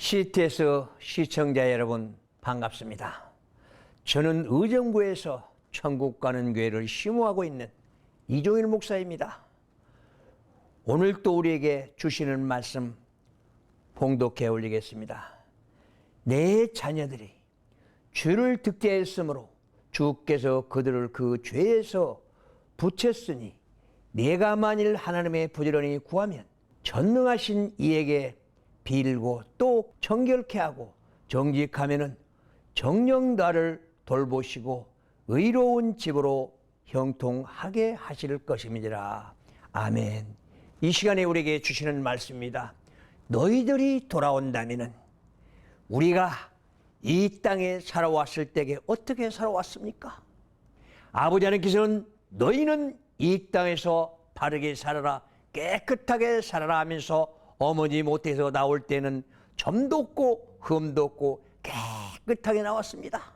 CTS 시청자 여러분 반갑습니다. 저는 의정부에서 천국 가는 교회를 심호하고 있는 이종일 목사입니다. 오늘 또 우리에게 주시는 말씀 봉독해 올리겠습니다. 내 자녀들이 죄를 득죄했으므로 주께서 그들을 그 죄에서 부쳤으니 내가 만일 하나님의 부지런히 구하면 전능하신 이에게 빌고 또 정결케 하고 정직하면은 정녕 나를 돌보시고 의로운 집으로 형통하게 하실 것임이니라. 아멘. 이 시간에 우리에게 주시는 말씀입니다. 너희들이 돌아온다면은 우리가 이 땅에 살아왔을 때에 어떻게 살아왔습니까? 아버지 하나님께서는 너희는 이 땅에서 바르게 살아라, 깨끗하게 살아라 하면서 어머니 못에서 나올 때는 점도 없고 흠도 없고 깨끗하게 나왔습니다.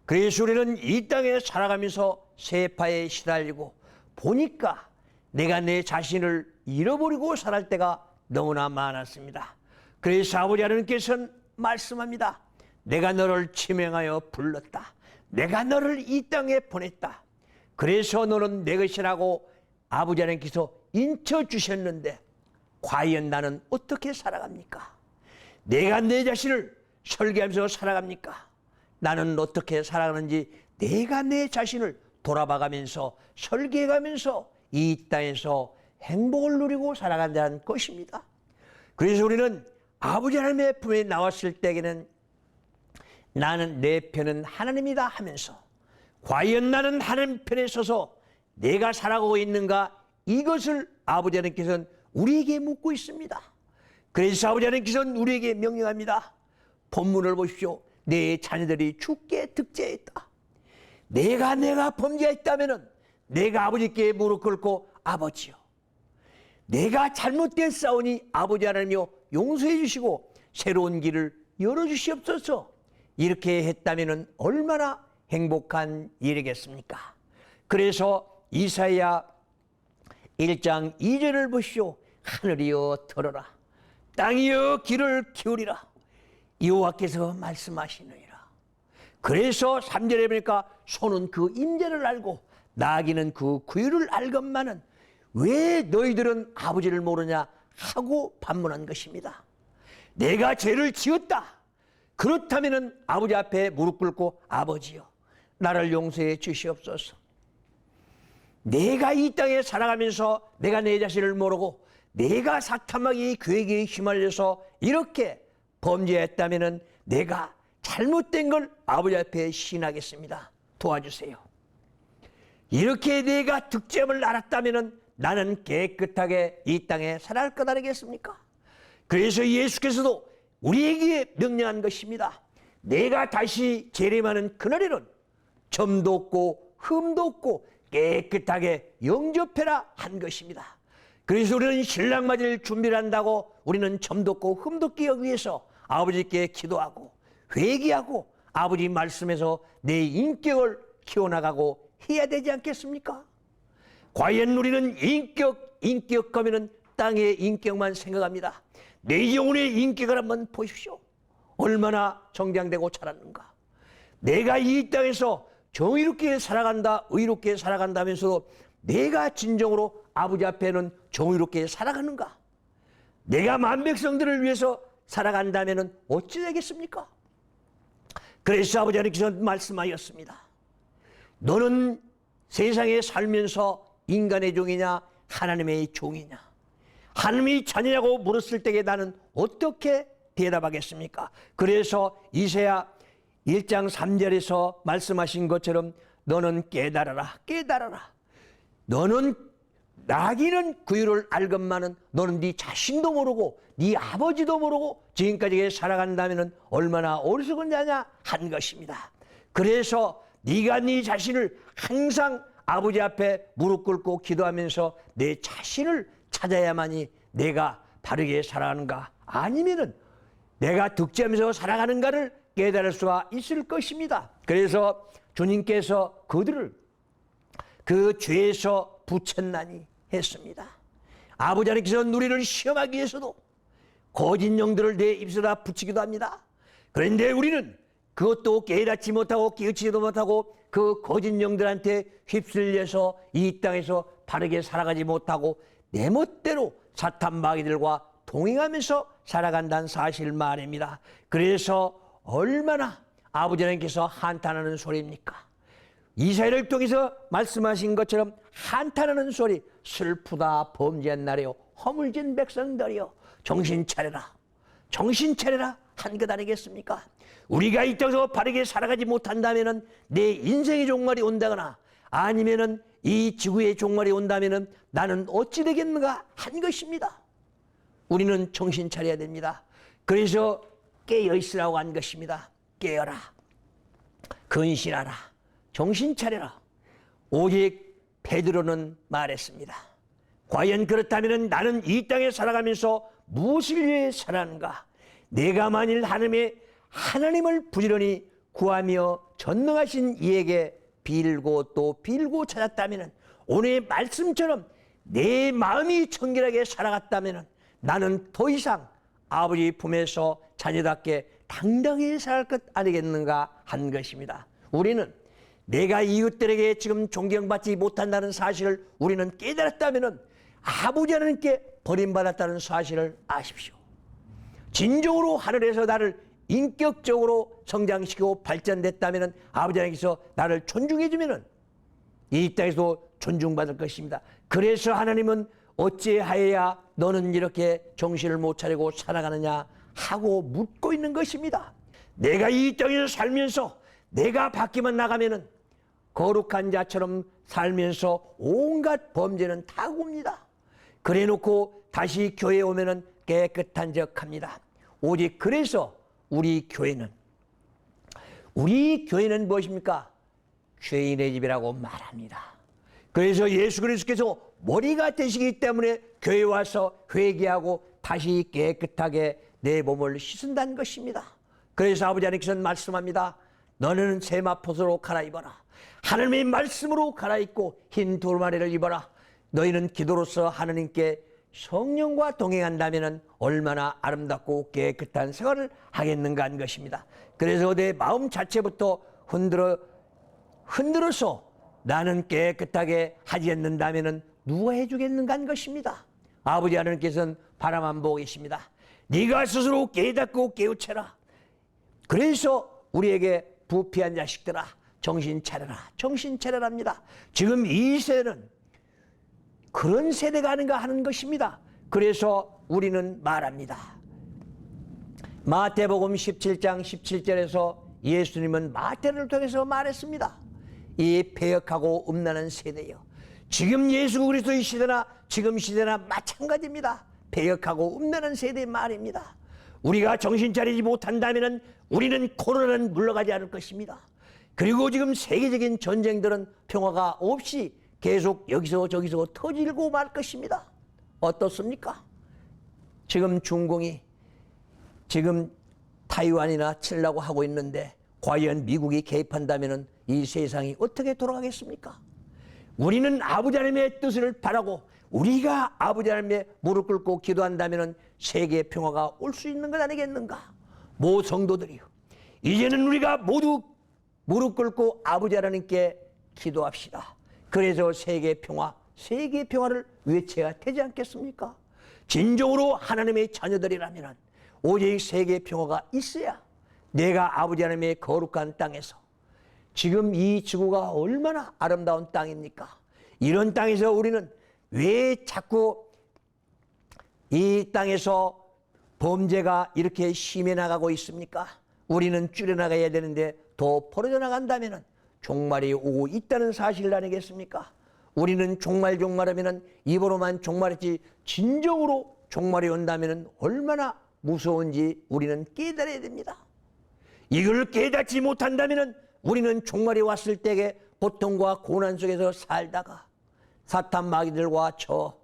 그래서 우리는 이 땅에 살아가면서 세파에 시달리고 보니까 내가 내 자신을 잃어버리고 살할 때가 너무나 많았습니다. 그래서 아버지 하나님께서는 말씀합니다. 내가 너를 지명하여 불렀다. 내가 너를 이 땅에 보냈다. 그래서 너는 내 것이라고 아버지 하나님께서 인쳐주셨는데 과연 나는 어떻게 살아갑니까? 내가 내 자신을 설계하면서 살아갑니까? 나는 어떻게 살아가는지 내가 내 자신을 돌아봐가면서 설계해가면서 이 땅에서 행복을 누리고 살아간다는 것입니다. 그래서 우리는 아버지 하나님의 품에 나왔을 때에는 나는 내 편은 하나님이다 하면서 과연 나는 하나님 편에 서서 내가 살아가고 있는가, 이것을 아버지 하나님께서는 우리에게 묻고 있습니다. 그래서 아버지 하나님께서는 우리에게 명령합니다. 본문을 보십시오. 내 자녀들이 주께 득죄했다. 내가 범죄했다면 내가 아버지께 무릎 꿇고 아버지요, 내가 잘못됐사오니 아버지 하나님이여 용서해 주시고 새로운 길을 열어주시옵소서. 이렇게 했다면 얼마나 행복한 일이겠습니까? 그래서 이사야 1장 2절을 보시오. 하늘이여 들어라, 땅이여 귀를 기울이라, 여호와께서 말씀하시느니라. 그래서 3절에 보니까 소는 그 임재를 알고 나귀는 그 구유를 알건만은 왜 너희들은 아버지를 모르냐 하고 반문한 것입니다. 내가 죄를 지었다. 그렇다면 아버지 앞에 무릎 꿇고 아버지여 나를 용서해 주시옵소서. 내가 이 땅에 살아가면서 내가 내 자신을 모르고 내가 사탐하기 계획에 휘말려서 이렇게 범죄했다면 내가 잘못된 걸 아버지 앞에 시인하겠습니다. 도와주세요. 이렇게 내가 득죄함을 알았다면 나는 깨끗하게 이 땅에 살아갈 것 아니겠습니까? 그래서 예수께서도 우리에게 명령한 것입니다. 내가 다시 재림하는 그날에는 점도 없고 흠도 없고 깨끗하게 영접해라 한 것입니다. 그래서 우리는 신랑 맞을 준비를 한다고 우리는 점도 없고 흠도 없게 하기 위해서 아버지께 기도하고 회개하고 아버지 말씀에서 내 인격을 키워나가고 해야 되지 않겠습니까? 과연 우리는 인격 하면은 땅의 인격만 생각합니다. 내 영혼의 인격을 한번 보십시오. 얼마나 정장되고 자랐는가. 내가 이 땅에서 정의롭게 살아간다, 의롭게 살아간다면서도 내가 진정으로 아버지 앞에는 정의롭게 살아가는가? 내가 만백성들을 위해서 살아간다면 어찌 되겠습니까? 그래서 아버지 하나님께서 말씀하였습니다. 너는 세상에 살면서 인간의 종이냐 하나님의 종이냐, 하나님의 자녀냐고 물었을 때에 나는 어떻게 대답하겠습니까? 그래서 이사야 1장 3절에서 말씀하신 것처럼 너는 깨달아라, 깨달아라. 너는 나귀는 구유를 알건만은 너는 네 자신도 모르고 네 아버지도 모르고 지금까지 살아간다면 얼마나 어리석은 자냐 한 것입니다. 그래서 네가 네 자신을 항상 아버지 앞에 무릎 꿇고 기도하면서 내 자신을 찾아야만이 내가 바르게 살아가는가 아니면은 내가 득죄하면서 살아가는가를 깨달을 수가 있을 것입니다. 그래서 주님께서 그들을 그 죄에서 부쳤나니 했습니다. 아버지 하나님께서 우리를 시험하기 위해서도 거짓 영들을 내 입술에 붙이기도 합니다. 그런데 우리는 그것도 깨닫지 못하고 깨우치지도 못하고 그 거짓 영들한테 휩쓸려서 이 땅에서 바르게 살아가지 못하고 내 멋대로 사탄 마귀들과 동행하면서 살아간다는 사실 말입니다. 그래서 얼마나 아버지 하나님께서 한탄하는 소리입니까? 이사야를 통해서 말씀하신 것처럼 한탄하는 소리, 슬프다 범죄한 날이요 허물진 백성들이요 정신 차려라, 정신 차려라 한 것 아니겠습니까? 우리가 이 땅에서 바르게 살아가지 못한다면 내 인생의 종말이 온다거나 아니면 이 지구의 종말이 온다면 나는 어찌 되겠는가 한 것입니다. 우리는 정신 차려야 됩니다. 그래서 깨어있으라고 한 것입니다. 깨어라, 근신하라, 정신 차려라. 오직 베드로는 말했습니다. 과연 그렇다면 나는 이 땅에 살아가면서 무엇을 위해 살아가는가? 내가 만일 하나님을 부지런히 구하며 전능하신 이에게 빌고 또 빌고 찾았다면, 오늘의 말씀처럼 내 마음이 청결하게 살아갔다면 나는 더 이상 아버지 품에서 자녀답게 당당히 살아갈 것 아니겠는가 한 것입니다. 우리는 내가 이웃들에게 지금 존경받지 못한다는 사실을 우리는 깨달았다면 아버지 하나님께 버림받았다는 사실을 아십시오. 진정으로 하늘에서 나를 인격적으로 성장시키고 발전됐다면 아버지 하나님께서 나를 존중해 주면 이 땅에서도 존중받을 것입니다. 그래서 하나님은 어찌하여야 너는 이렇게 정신을 못 차리고 살아가느냐 하고 묻고 있는 것입니다. 내가 이 땅에서 살면서 내가 밖에만 나가면은 거룩한 자처럼 살면서 온갖 범죄는 다 굽니다. 그래 놓고 다시 교회에 오면은 깨끗한 척합니다. 오직 그래서 우리 교회는 무엇입니까? 죄인의 집이라고 말합니다. 그래서 예수 그리스도께서 머리가 되시기 때문에 교회에 와서 회개하고 다시 깨끗하게 내 몸을 씻은다는 것입니다. 그래서 아버지 하나님께서는 말씀합니다. 너는 세마포수로 갈아입어라. 하나님의 말씀으로 갈아입고 흰 두루마리를 입어라. 너희는 기도로서 하나님께 성령과 동행한다면 얼마나 아름답고 깨끗한 생활을 하겠는가 한 것입니다. 그래서 내 마음 자체부터 흔들어서 나는 깨끗하게 하지 않는다면 누가 해주겠는가 한 것입니다. 아버지 하나님께서는 바라만 보고 계십니다. 네가 스스로 깨닫고 깨우쳐라. 그래서 우리에게 부패한 자식들아 정신 차려라, 정신 차려랍니다. 지금 이 세대는 그런 세대가 아닌가 하는 것입니다. 그래서 우리는 말합니다. 마태복음 17장 17절에서 예수님은 마태를 통해서 말했습니다. 이 패역하고 음란한 세대요. 지금 예수 그리스도의 시대나 지금 시대나 마찬가지입니다. 패역하고 음란한 세대의 말입니다. 우리가 정신 차리지 못한다면 우리는 코로나는 물러가지 않을 것입니다. 그리고 지금 세계적인 전쟁들은 평화가 없이 계속 여기서 저기서 터지고 말 것입니다. 어떻습니까? 지금 중공이 지금 타이완이나 치려고 하고 있는데 과연 미국이 개입한다면 이 세상이 어떻게 돌아가겠습니까? 우리는 아버지 하나님의 뜻을 바라고 우리가 아버지 하나님의 무릎 꿇고 기도한다면 세계 평화가 올 수 있는 것 아니겠는가? 모 성도들이요, 이제는 우리가 모두 무릎 꿇고 아버지 하나님께 기도합시다. 그래서 세계 평화를 외쳐야 되지 않겠습니까? 진정으로 하나님의 자녀들이라면 오직 세계 평화가 있어야 내가 아버지 하나님의 거룩한 땅에서, 지금 이 지구가 얼마나 아름다운 땅입니까? 이런 땅에서 우리는 왜 자꾸 이 땅에서 범죄가 이렇게 심해 나가고 있습니까? 우리는 줄여나가야 되는데 더 벌어져 나간다면 종말이 오고 있다는 사실 아니겠습니까? 우리는 종말하면 입으로만 종말했지 진정으로 종말이 온다면 얼마나 무서운지 우리는 깨달아야 됩니다. 이걸 깨닫지 못한다면 우리는 종말이 왔을 때에 고통과 고난 속에서 살다가 사탄 마귀들과 저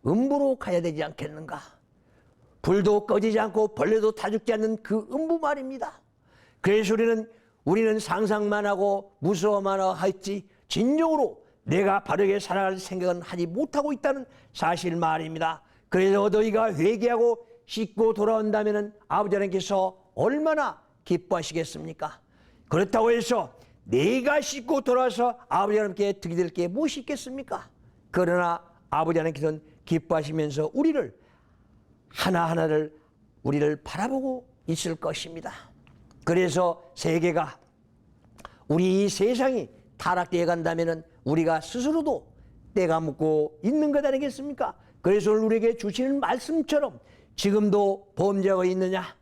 음부로 가야 되지 않겠는가? 불도 꺼지지 않고 벌레도 다 죽지 않는 그 음부 말입니다. 그래서 우리는 상상만 하고 무서워만 하였지 진정으로 내가 바르게 살아갈 생각은 하지 못하고 있다는 사실 말입니다. 그래서 너희가 회개하고 씻고 돌아온다면 아버지 하나님께서 얼마나 기뻐하시겠습니까? 그렇다고 해서 내가 씻고 돌아와서 아버지 하나님께 득이 될 게 무엇이 있겠습니까? 그러나 아버지 하나님께서는 기뻐하시면서 우리를 하나하나를 우리를 바라보고 있을 것입니다. 그래서 세계가 우리 이 세상이 타락되어 간다면 우리가 스스로도 때가 묻고 있는 것 아니겠습니까? 그래서 우리에게 주시는 말씀처럼 지금도 범죄가 있느냐?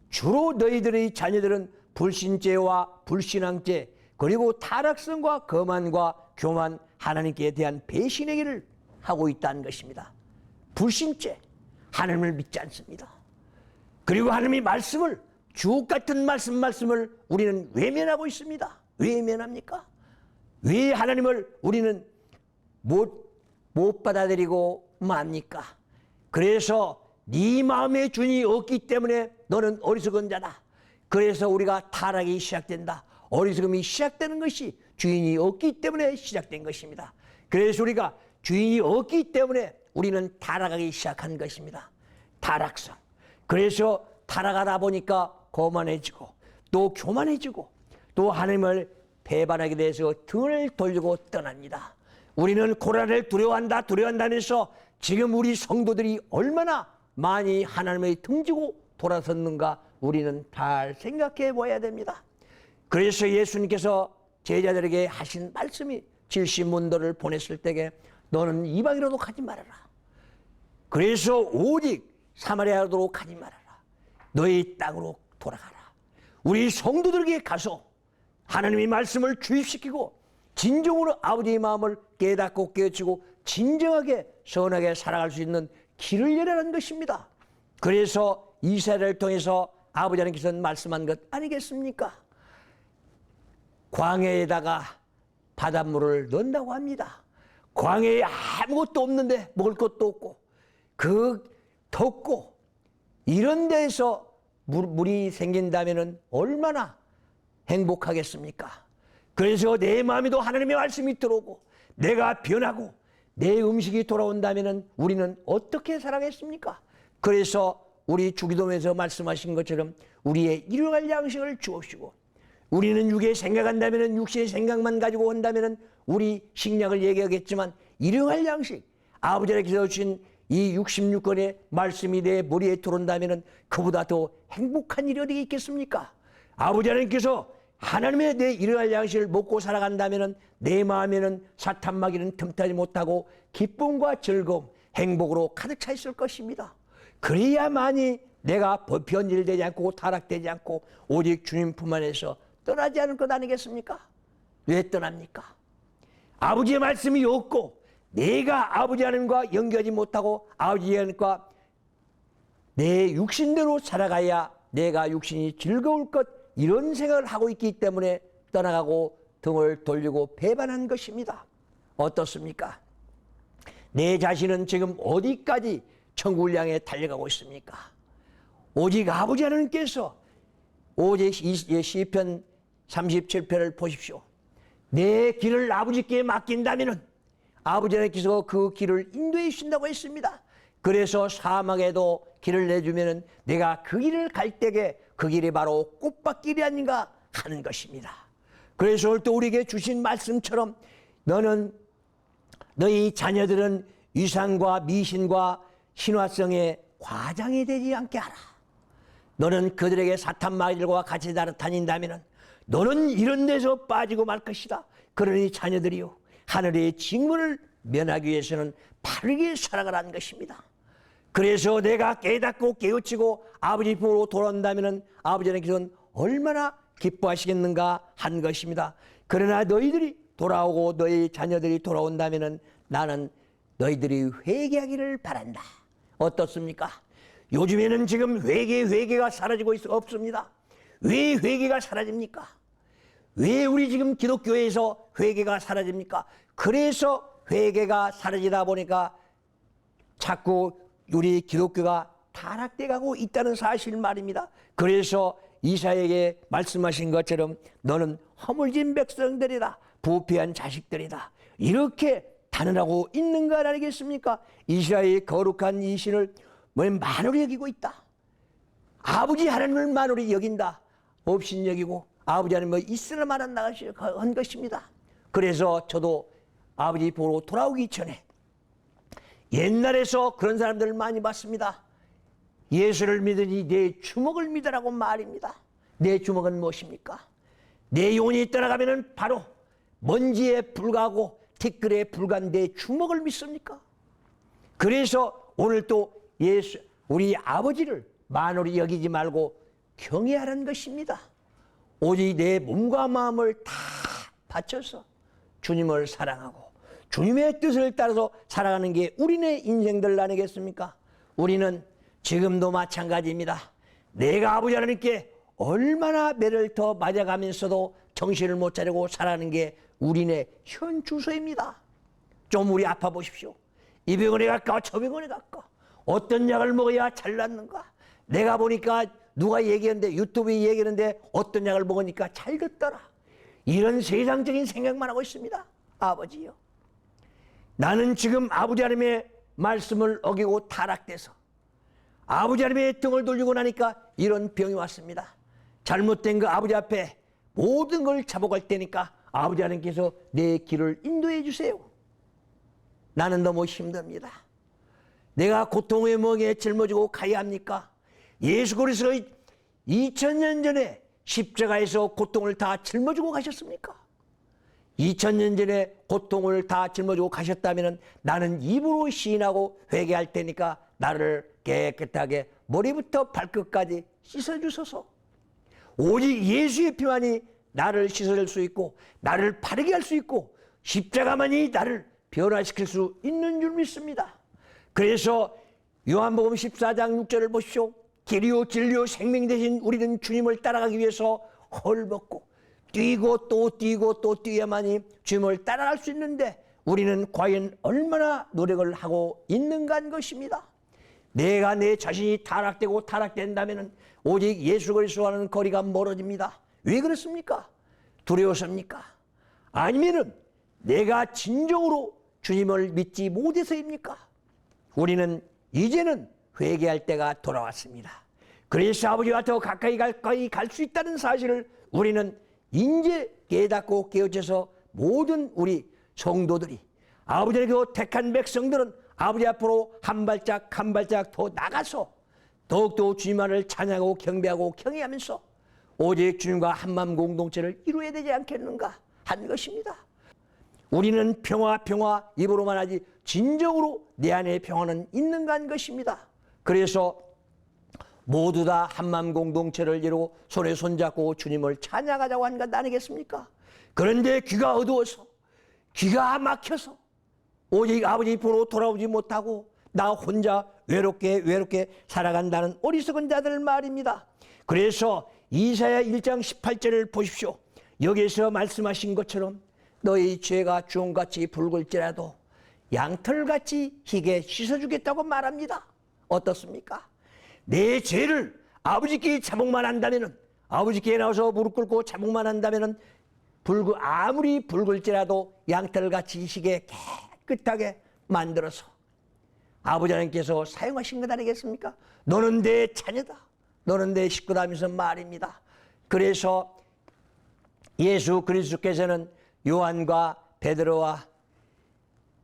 주로 너희들의 자녀들은 불신죄와 불신앙죄 그리고 타락성과 거만과 교만 하나님께 대한 배신의 길을 하고 있다는 것입니다. 불신죄, 하나님을 믿지 않습니다. 그리고 하나님의 말씀을 주옥 같은 말씀을 우리는 외면하고 있습니다. 왜 외면합니까? 왜 하나님을 우리는 못 받아들이고 맙니까? 그래서 네 마음의 주인이 없기 때문에 너는 어리석은 자다. 그래서 우리가 타락이 시작된다. 어리석음이 시작되는 것이 주인이 없기 때문에 시작된 것입니다. 그래서 우리가 주인이 없기 때문에 우리는 타락하기 시작한 것입니다. 타락성. 그래서 타락하다 보니까 거만해지고 또 교만해지고 또 하나님을 배반하게 돼서 등을 돌리고 떠납니다. 우리는 고난을 두려워한다면서 지금 우리 성도들이 얼마나 많이 하나님의 등지고 돌아섰는가 우리는 잘 생각해 봐야 됩니다. 그래서 예수님께서 제자들에게 하신 말씀이 질시문도를 보냈을 때에 너는 이방인으로 가지 말아라. 그래서 오직 사마리아로 가지 말아라. 너희 땅으로 돌아가라. 우리 성도들에게 가서 하나님의 말씀을 주입시키고 진정으로 아버지의 마음을 깨닫고 깨우치고 진정하게 선하게 살아갈 수 있는 길을 열라는 것입니다. 그래서 이스라엘을 통해서 아버지 하나님께서는 말씀한 것 아니겠습니까? 광야에다가 바닷물을 넣는다고 합니다. 광야에 아무것도 없는데 먹을 것도 없고 덥고 이런 데에서 물이 생긴다면 얼마나 행복하겠습니까? 그래서 내 마음에도 하나님의 말씀이 들어오고 내가 변하고 내 음식이 돌아온다면 우리는 어떻게 살아겠습니까? 그래서 우리 주기도문에서 말씀하신 것처럼 우리의 일용할 양식을 주옵시고 우리는 육에 생각한다면 육신의 생각만 가지고 온다면 우리 식량을 얘기하겠지만 일용할 양식 아버지께서 주신 이 66권의 말씀이 내 머리에 들어온다면 그보다 더 행복한 일이 어디 있겠습니까? 아버지 하나님께서 하나님의 내 일용할 양식을 먹고 살아간다면 내 마음에는 사탄 마귀는 틈타지 못하고 기쁨과 즐거움, 행복으로 가득 차 있을 것입니다. 그래야만이 내가 변질되지 않고 타락되지 않고 오직 주님 품 안에서 떠나지 않을 것 아니겠습니까? 왜 떠납니까? 아버지의 말씀이 없고 내가 아버지 하나님과 연결하지 못하고 아버지 하나님과 내 육신대로 살아가야 내가 육신이 즐거울 것 이런 생각을 하고 있기 때문에 떠나가고 등을 돌리고 배반한 것입니다. 어떻습니까? 내 자신은 지금 어디까지 천국을 향해 달려가고 있습니까? 오직 아버지 하나님께서 오직 시편 37편을 보십시오. 내 길을 아버지께 맡긴다면 아버지 하나님께서 그 길을 인도해 주신다고 했습니다. 그래서 사막에도 길을 내주면 내가 그 길을 갈 때에 그 길이 바로 꽃밭길이 아닌가 하는 것입니다. 그래서 오늘 또 우리에게 주신 말씀처럼 너희 자녀들은 위상과 미신과 신화성의 과장이 되지 않게 하라. 너는 그들에게 사탄 마귀들과 같이 다닌다면 너는 이런 데서 빠지고 말 것이다. 그러니 자녀들이요 하늘의 직무를 면하기 위해서는 바르게 살아가라는 것입니다. 그래서 내가 깨닫고 깨우치고 아버지 품으로 돌아온다면 아버지 하나님께서는 얼마나 기뻐하시겠는가 한 것입니다. 그러나 너희들이 돌아오고 너희 자녀들이 돌아온다면 나는 너희들이 회개하기를 바란다. 어떻습니까? 요즘에는 지금 회개가 사라지고 없습니다. 왜 회개가 사라집니까? 왜 우리 지금 기독교에서 회개가 사라집니까? 그래서 회개가 사라지다 보니까 자꾸 우리 기독교가 타락돼 가고 있다는 사실 말입니다. 그래서 이사야에게 말씀하신 것처럼 너는 허물진 백성들이다. 부패한 자식들이다. 이렇게 단언하고 있는 것 아니겠습니까? 이스라엘의 거룩한 이 신을 뭐 만홀히 여기고 있다. 아버지 하나님을 만홀히 여긴다. 없인 여기고 아버지 하나님은 있으나 말안 나가시 한 것입니다. 그래서 저도 아버지 보러 돌아오기 전에 옛날에서 그런 사람들을 많이 봤습니다. 예수를 믿으니 내 주먹을 믿으라고 말입니다. 내 주먹은 무엇입니까? 내 영혼이 떠나가면 바로 먼지에 불과하고 티끌에 불과한 내 주먹을 믿습니까? 그래서 오늘 또 예수, 우리 아버지를 만홀히 여기지 말고 경외하라는 것입니다. 오직 내 몸과 마음을 다 바쳐서 주님을 사랑하고 주님의 뜻을 따라서 살아가는 게 우리네 인생들 아니겠습니까? 우리는 지금도 마찬가지입니다. 내가 아버지 하나님께 얼마나 매를 더 맞아가면서도 정신을 못 차리고 살아가는 게 우리네 현 주소입니다. 좀 우리 아파 보십시오. 이 병원에 갈까 저 병원에 갈까, 어떤 약을 먹어야 잘 낫는가. 내가 보니까 누가 얘기했는데, 유튜브에 얘기했는데 어떤 약을 먹으니까 잘 듣더라. 이런 세상적인 생각만 하고 있습니다. 아버지요, 나는 지금 아버지 하나님의 말씀을 어기고 타락돼서 아버지 하나님의 등을 돌리고 나니까 이런 병이 왔습니다. 잘못된 그 아버지 앞에 모든 걸 잡아갈 때니까 아버지 하나님께서 내 길을 인도해 주세요. 나는 너무 힘듭니다. 내가 고통의 멍에 짊어지고 가야 합니까? 예수 그리스도의 2000년 전에 십자가에서 고통을 다 짊어지고 가셨습니까? 2000년 전에 고통을 다 짊어지고 가셨다면 나는 입으로 시인하고 회개할 테니까 나를 깨끗하게 머리부터 발끝까지 씻어주소서. 오직 예수의 피만이 나를 씻어줄 수 있고 나를 바르게 할 수 있고 십자가만이 나를 변화시킬 수 있는 줄 믿습니다. 그래서 요한복음 14장 6절을 보십시오. 길이요 진리요 생명 되신 우리는 주님을 따라가기 위해서 헐벗고 뛰고 또 뛰고 또 뛰어야만이 주님을 따라갈 수 있는데 우리는 과연 얼마나 노력을 하고 있는가 하는 것입니다. 내가 내 자신이 타락되고 타락된다면 오직 예수 그리스도와는 거리가 멀어집니다. 왜 그렇습니까? 두려워서입니까? 아니면은 내가 진정으로 주님을 믿지 못해서입니까? 우리는 이제는 회개할 때가 돌아왔습니다. 그래서 아버지와 더 가까이 갈 수 있다는 사실을 우리는 이제 깨닫고 깨우쳐서 모든 우리 성도들이 아버지의 택한 백성들은 아버지 앞으로 한 발짝 한 발짝 더 나가서 더욱더 주님만을 찬양하고 경배하고 경외하면서 오직 주님과 한마음 공동체를 이루어야 되지 않겠는가 한 것입니다. 우리는 평화 입으로만 하지 진정으로 내 안에 평화는 있는가 한 것입니다. 그래서 모두 다 한마음 공동체를 이루고 손에 손잡고 주님을 찬양하자고 한 것 아니겠습니까? 그런데 귀가 어두워서 귀가 막혀서 오직 아버지 보러 돌아오지 못하고 나 혼자 외롭게 살아간다는 어리석은 자들 말입니다. 그래서 이사야 1장 18절을 보십시오. 여기에서 말씀하신 것처럼 너희 죄가 주홍같이 붉을지라도 양털같이 희게 씻어주겠다고 말합니다. 어떻습니까? 내 죄를 아버지께 자복만 한다면, 아버지께 나와서 무릎 꿇고 자복만 한다면 아무리 붉을지라도 양털같이 희게 깨끗하게 만들어서 아버지 하나님께서 사용하신 것 아니겠습니까? 너는 내 자녀다, 너는 내 식구다 하면서 말입니다. 그래서 예수 그리스도께서는 요한과 베드로와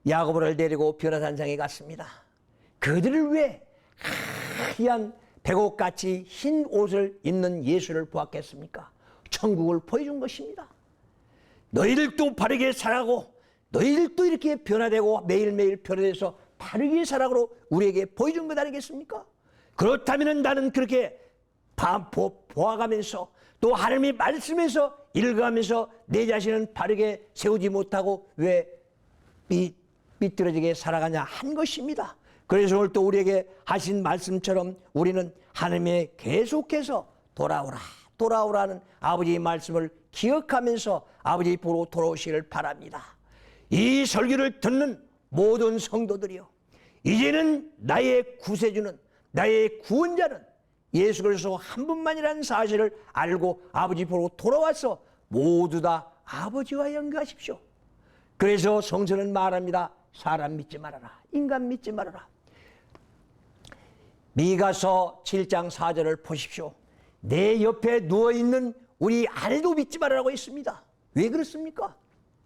야고보를 데리고 변화산상에 갔습니다. 그들을 위해 하얀 백옷같이 흰 옷을 입는 예수를 보았겠습니까? 천국을 보여준 것입니다. 너희들도 바르게 살아고 너희들도 이렇게 변화되고 매일매일 변화돼서 바르게 살아고 우리에게 보여준 것 아니겠습니까? 그렇다면 나는 그렇게 보아가면서 또 하나님의 말씀에서 읽어가면서 내 자신은 바르게 세우지 못하고 왜 삐뚤어지게 살아가냐 한 것입니다. 그래서 오늘 또 우리에게 하신 말씀처럼 우리는 하나님의 계속해서 돌아오라는 아버지의 말씀을 기억하면서 아버지 보러 돌아오시기를 바랍니다. 이 설교를 듣는 모든 성도들이요, 이제는 나의 구세주는, 나의 구원자는 예수 그리스도 한 분만이라는 사실을 알고 아버지 보러 돌아와서 모두 다 아버지와 연결하십시오. 그래서 성서는 말합니다. 사람 믿지 말아라, 인간 믿지 말아라. 미가서 7장 4절을 보십시오. 내 옆에 누워있는 우리 아내도 믿지 말아라고 했습니다. 왜 그렇습니까?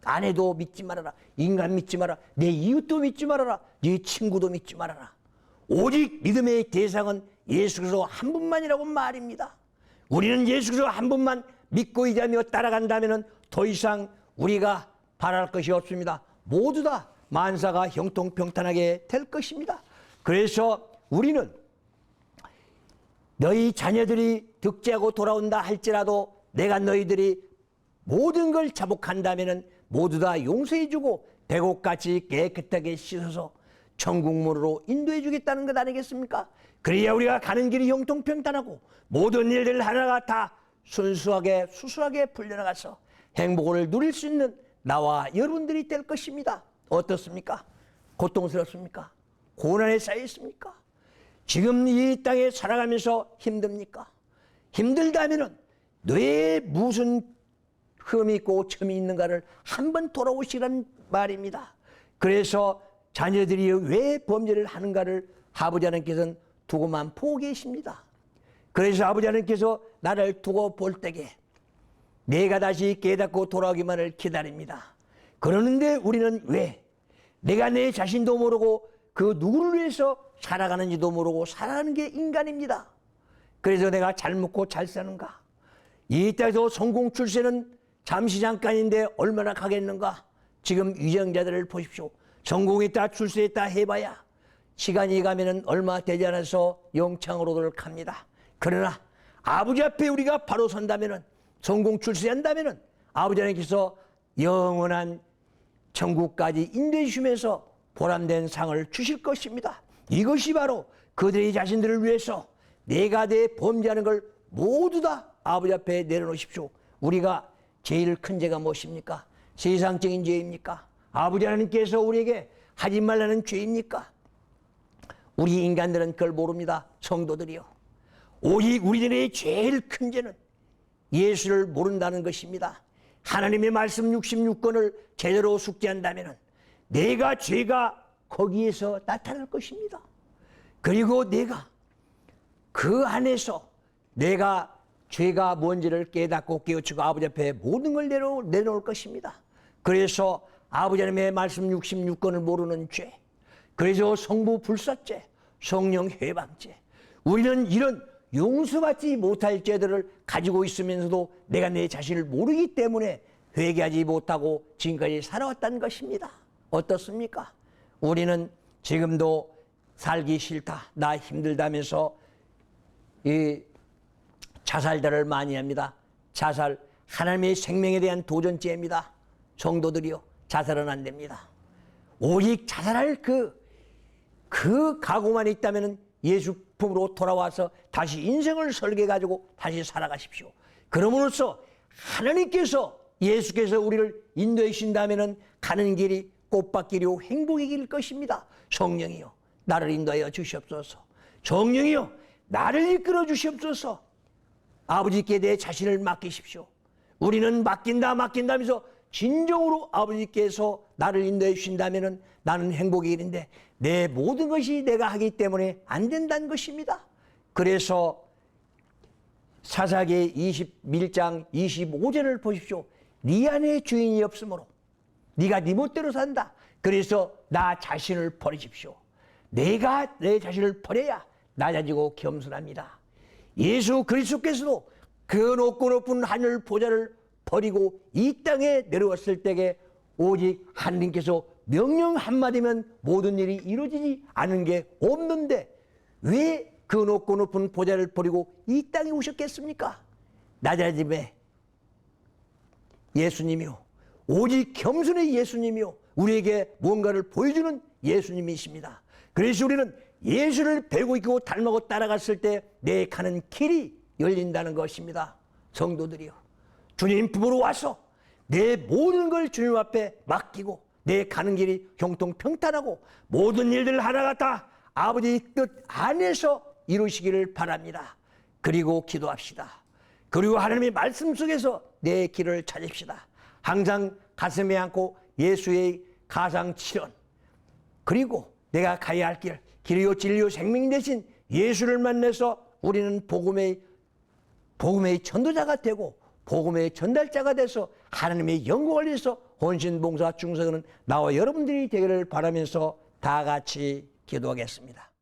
아내도 믿지 말아라. 인간 믿지 마라. 내 이웃도 믿지 말아라. 네 친구도 믿지 말아라. 오직 믿음의 대상은 예수 그리스도 한 분만이라고 말입니다. 우리는 예수 그리스도 한 분만 믿고 의지하며 따라간다면 더 이상 우리가 바랄 것이 없습니다. 모두 다 만사가 형통평탄하게 될 것입니다. 그래서 우리는 너희 자녀들이 득제하고 돌아온다 할지라도 내가 너희들이 모든 걸 자복한다면 모두 다 용서해주고 배곡같이 깨끗하게 씻어서 천국문으로 인도해주겠다는 것 아니겠습니까? 그래야 우리가 가는 길이 형통평탄하고 모든 일들 하나가 다 순수하게 수수하게 풀려나가서 행복을 누릴 수 있는 나와 여러분들이 될 것입니다. 어떻습니까? 고통스럽습니까? 고난에 쌓여 있습니까? 지금 이 땅에 살아가면서 힘듭니까? 힘들다면 뇌에 무슨 흠이 있고 점이 있는가를 한번 돌아보시라는 말입니다. 그래서 자녀들이 왜 범죄를 하는가를 아버지 하나님께서는 두고만 보고 계십니다. 그래서 아버지 하나님께서 나를 두고 볼 때에 내가 다시 깨닫고 돌아오기만을 기다립니다. 그러는데 우리는 왜 내가 내 자신도 모르고 그 누구를 위해서 살아가는지도 모르고 살아가는 게 인간입니다. 그래서 내가 잘 먹고 잘 사는가? 이 땅에서 성공 출세는 잠시 잠깐인데 얼마나 가겠는가? 지금 유정자들을 보십시오. 성공했다 출세했다 해봐야 시간이 가면은 얼마 되지 않아서 영창으로들 갑니다. 그러나 아버지 앞에 우리가 바로 선다면은 성공 출세한다면은 아버지 하나님께서 영원한 천국까지 인도해 주시면서 보람된 상을 주실 것입니다. 이것이 바로 그들의 자신들을 위해서 내가 내 범죄하는 걸 모두 다 아버지 앞에 내려놓으십시오. 우리가 제일 큰 죄가 무엇입니까? 세상적인 죄입니까? 아버지 하나님께서 우리에게 하지 말라는 죄입니까? 우리 인간들은 그걸 모릅니다. 성도들이요. 오직 우리들의 제일 큰 죄는 예수를 모른다는 것입니다. 하나님의 말씀 66권을 제대로 숙지한다면 내가 죄가 거기에서 나타날 것입니다. 그리고 내가 그 안에서 내가 죄가 뭔지를 깨닫고 깨우치고 아버지 앞에 모든 걸 내놓을 것입니다. 그래서 아버지 하나님의 말씀 66권을 모르는 죄, 그래서 성부 불사죄, 성령 회방죄, 우리는 이런 용서받지 못할 죄들을 가지고 있으면서도 내가 내 자신을 모르기 때문에 회개하지 못하고 지금까지 살아왔다는 것입니다. 어떻습니까? 우리는 지금도 살기 싫다, 나 힘들다면서 이 자살들을 많이 합니다. 자살, 하나님의 생명에 대한 도전죄입니다. 성도들이요, 자살은 안 됩니다. 오직 자살할 그 각오만 있다면 예수 품으로 돌아와서 다시 인생을 설계해가지고 다시 살아가십시오. 그러므로써 하나님께서 예수께서 우리를 인도해 주신다면 가는 길이 꽃밭길이요 행복의 길일 것입니다. 성령이요, 나를 인도하여 주시옵소서. 성령이요, 나를 이끌어 주시옵소서. 아버지께 내 자신을 맡기십시오. 우리는 맡긴다면서 진정으로 아버지께서 나를 인도해 주신다면 나는 행복의 길인데 내 모든 것이 내가 하기 때문에 안 된다는 것입니다. 그래서 사사기 21장 25절을 보십시오. 네 안에 주인이 없으므로 네가 네 멋대로 산다. 그래서 나 자신을 버리십시오. 내가 내 자신을 버려야 낮아지고 겸손합니다. 예수 그리스도께서도 그 높고 높은 하늘 보좌를 버리고 이 땅에 내려왔을 때에 오직 하나님께서 명령 한마디면 모든 일이 이루어지지 않은 게 없는데 왜 그 높고 높은 보좌를 버리고 이 땅에 오셨겠습니까? 나자림의 예수님이요, 오직 겸손의 예수님이요, 우리에게 무언가를 보여주는 예수님이십니다. 그래서 우리는 예수를 배우고 있고 닮아고 따라갔을 때 내 가는 길이 열린다는 것입니다. 성도들이요, 주님 품으로 와서 내 모든 걸 주님 앞에 맡기고 내 가는 길이 형통평탄하고 모든 일들 하나가 다 아버지 뜻 안에서 이루시기를 바랍니다. 그리고 기도합시다. 그리고 하나님의 말씀 속에서 내 길을 찾읍시다. 항상 가슴에 안고 예수의 가상 7원, 그리고 내가 가야 할 길이요 진리요 생명 대신 예수를 만나서 우리는 복음의 전도자가 되고 복음의 전달자가 돼서 하나님의 영광을 위해서 헌신봉사 중사하는 나와 여러분들이 되기를 바라면서 다 같이 기도하겠습니다.